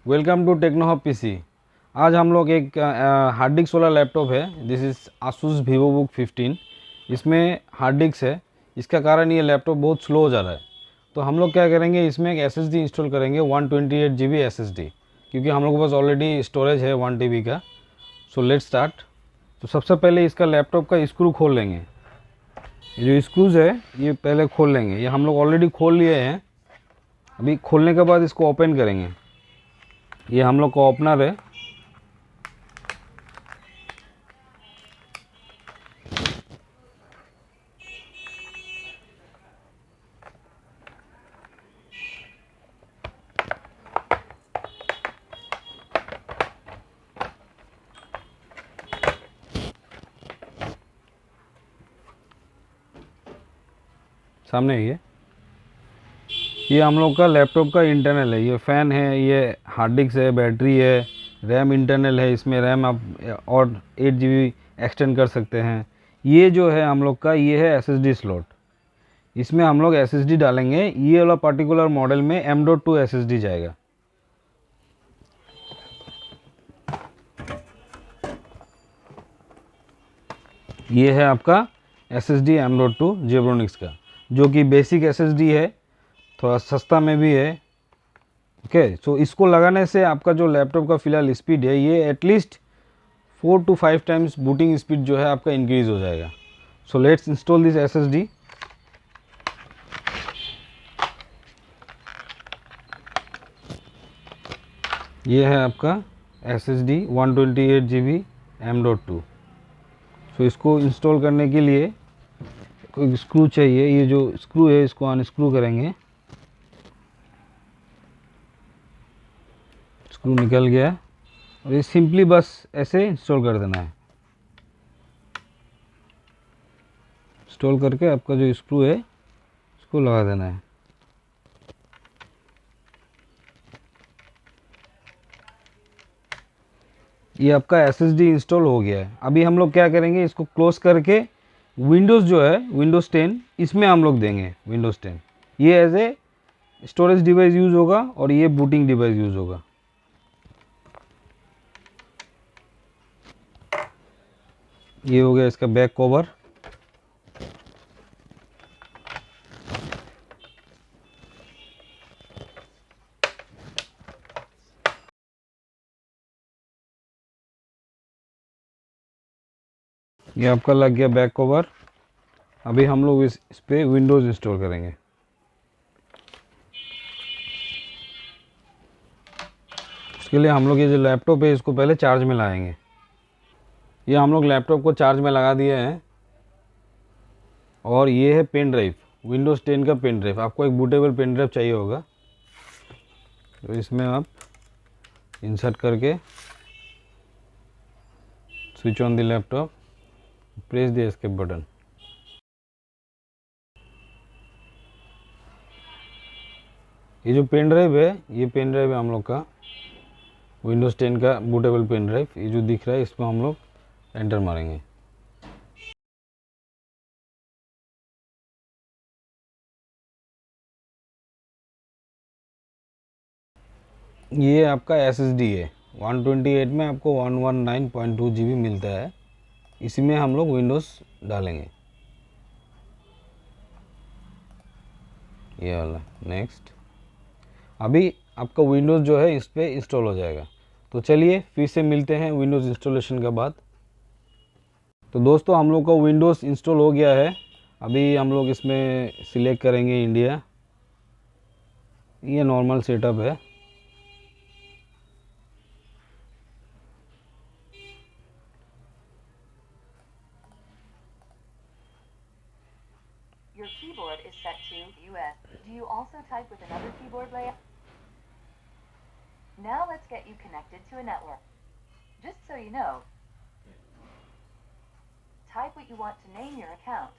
Welcome to Techno Hub PC. आज हम लोग एक हार्ड डिस्क वाला लैपटॉप है। This is Asus VivoBook 15। इसमें हार्ड डिस्क है, इसका कारण ये लैपटॉप बहुत स्लो हो जा रहा है। तो हम लोग क्या करेंगे, इसमें एक एसएसडी इंस्टॉल करेंगे 128 GB एसएसडी, क्योंकि हम लोग के पास ऑलरेडी स्टोरेज है 1 TB का। So let's start. तो सबसे पहले इसका लैपटॉप का स्क्रू खोल लेंगे। ये जो स्क्रूज है ये पहले खोल लेंगे। ये हम लोग ऑलरेडी खोल लिए हैं। अभी खोलने के बाद इसको ओपन करेंगे। ये हम लोग का ओपनर है। सामने ये हम लोग का लैपटॉप का इंटरनल है। ये फ़ैन है, ये हार्ड डिस्क है, बैटरी है, रैम इंटरनल है। इसमें रैम आप और 8 GB एक्सटेंड कर सकते हैं। ये जो है हम लोग का, ये है एसएसडी स्लॉट। इसमें हम लोग एसएसडी डालेंगे। ये वाला पर्टिकुलर मॉडल में M.2 एसएसडी जाएगा। ये है आपका एसएसडी M.2 जेब्रोनिक्स का, जो कि बेसिक एसएसडी है, थोड़ा सस्ता में भी है। ओके, सो इसको लगाने से आपका जो लैपटॉप का फ़िलहाल स्पीड है, ये at least 4 to 5 times booting speed जो है आपका इंक्रीज़ हो जाएगा। So let's install this SSD. ये है आपका एसएसडी 128 GB M.2। सो इसको इंस्टॉल करने के लिए कोई स्क्रू चाहिए। ये जो स्क्रू है इसको अनस्क्रू करेंगे। स्क्रू निकल गया और ये सिंपली बस ऐसे इंस्टॉल कर देना है। इंस्टॉल करके आपका जो स्क्रू है इसको लगा देना है। ये आपका एसएसडी इंस्टॉल हो गया है। अभी हम लोग क्या करेंगे, इसको क्लोज करके विंडोज़ जो है विंडोज़ 10 इसमें हम लोग देंगे। विंडोज़ 10 ये as a storage device use होगा और ये बूटिंग डिवाइस यूज़ होगा। ये हो गया इसका बैक कवर। ये आपका लग गया बैक कवर। अभी हम लोग इस पे विंडोज़ इंस्टॉल करेंगे। इसके लिए हम लोग ये जो लैपटॉप है इसको पहले चार्ज में लाएंगे। ये हम लोग लैपटॉप को चार्ज में लगा दिए हैं। और ये है पेन ड्राइव, विंडोज़ 10 का पेन ड्राइव। आपको एक बूटेबल पेन ड्राइव चाहिए होगा, तो इसमें आप इंसर्ट करके switch on the laptop, press the escape button. ये जो पेन ड्राइव है, ये पेन ड्राइव है हम लोग का विंडोज़ 10 का बूटेबल पेन ड्राइव। ये जो दिख रहा है इसमें हम लोग एंटर मारेंगे। ये आपका एसएसडी है। 128 में आपको 119.2 GB मिलता है। इसी में हम लोग विंडोज़ डालेंगे, ये वाला। नेक्स्ट। अभी आपका विंडोज़ जो है इस पर इंस्टॉल हो जाएगा। तो चलिए फिर से मिलते हैं विंडोज़ इंस्टॉलेशन के बाद। तो दोस्तों, हम लोग का विंडोज़ इंस्टॉल हो गया है। अभी हम लोग इसमें सिलेक्ट करेंगे इंडिया। ये नॉर्मल सेटअप है। Your keyboard is set to US. Do you also type with another keyboard layout? Now let's get you connected to a network. Just so you know, type what you want to name your account.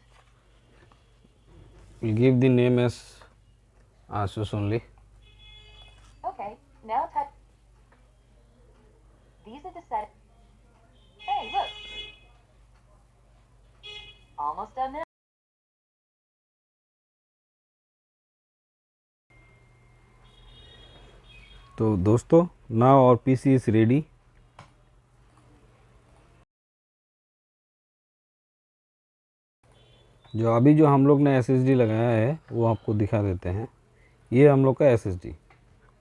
We'll give the name as Asus only. Okay, now type. These are the settings. Hey, look. Almost done now. तो दोस्तों now और PC is ready. जो हम लोग ने SSD लगाया है वो आपको दिखा देते हैं। ये हम लोग का एसएसडी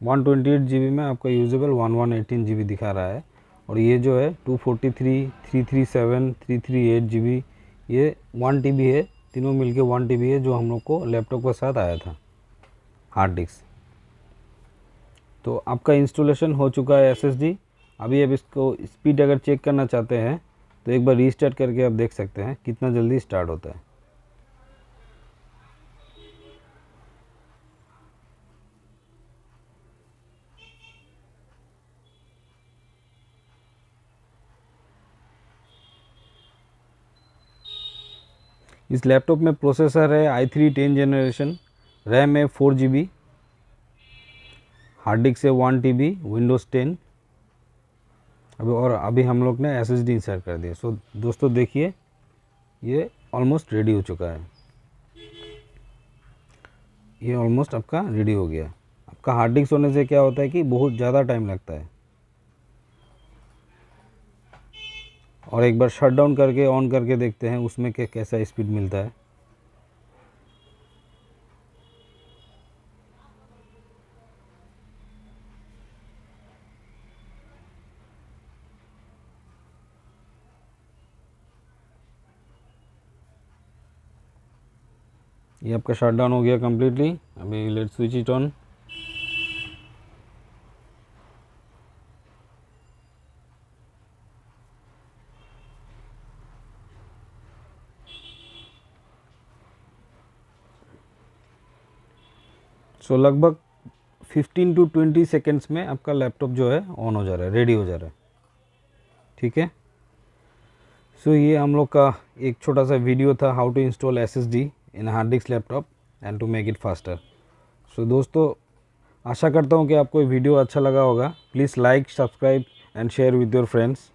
128 GB में आपका यूजेबल 1118 GB दिखा रहा है। और ये जो है 243, 337, 338 GB, ये 1 TB है, तीनों मिलके 1 TB है, जो हम लोग को लैपटॉप के साथ आया था हार्ड डिस्क। तो आपका इंस्टॉलेशन हो चुका है एसएसडी। अभी अब इसको स्पीड अगर चेक करना चाहते हैं तो एक बार रीस्टार्ट करके आप देख सकते हैं कितना जल्दी स्टार्ट होता है। इस लैपटॉप में प्रोसेसर है i3 10 जनरेशन, रैम है 4 GB, हार्ड डिस्क है 1 TB, विंडोज़ 10। अभी हम लोग ने एसएसडी इंसर्ट कर दिया। सो दोस्तों देखिए ये ऑलमोस्ट रेडी हो चुका है। ये ऑलमोस्ट आपका रेडी हो गया। आपका हार्ड डिस्क होने से क्या होता है कि बहुत ज़्यादा टाइम लगता है। और एक बार शट डाउन करके ऑन करके देखते हैं उसमें कैसा स्पीड मिलता है। ये आपका शट डाउन हो गया कम्प्लीटली। अभी लेट्स स्विच इट ऑन। सो लगभग 15 to 20 सेकेंड्स में आपका लैपटॉप जो है ऑन हो जा रहा है, रेडी हो जा रहा है। ठीक है। सो ये हम लोग का एक छोटा सा वीडियो था, how to install SSD in hard disk laptop and to make it faster. So दोस्तों आशा करता हूँ कि आपको ये वीडियो अच्छा लगा होगा। Please like, subscribe and share with your friends.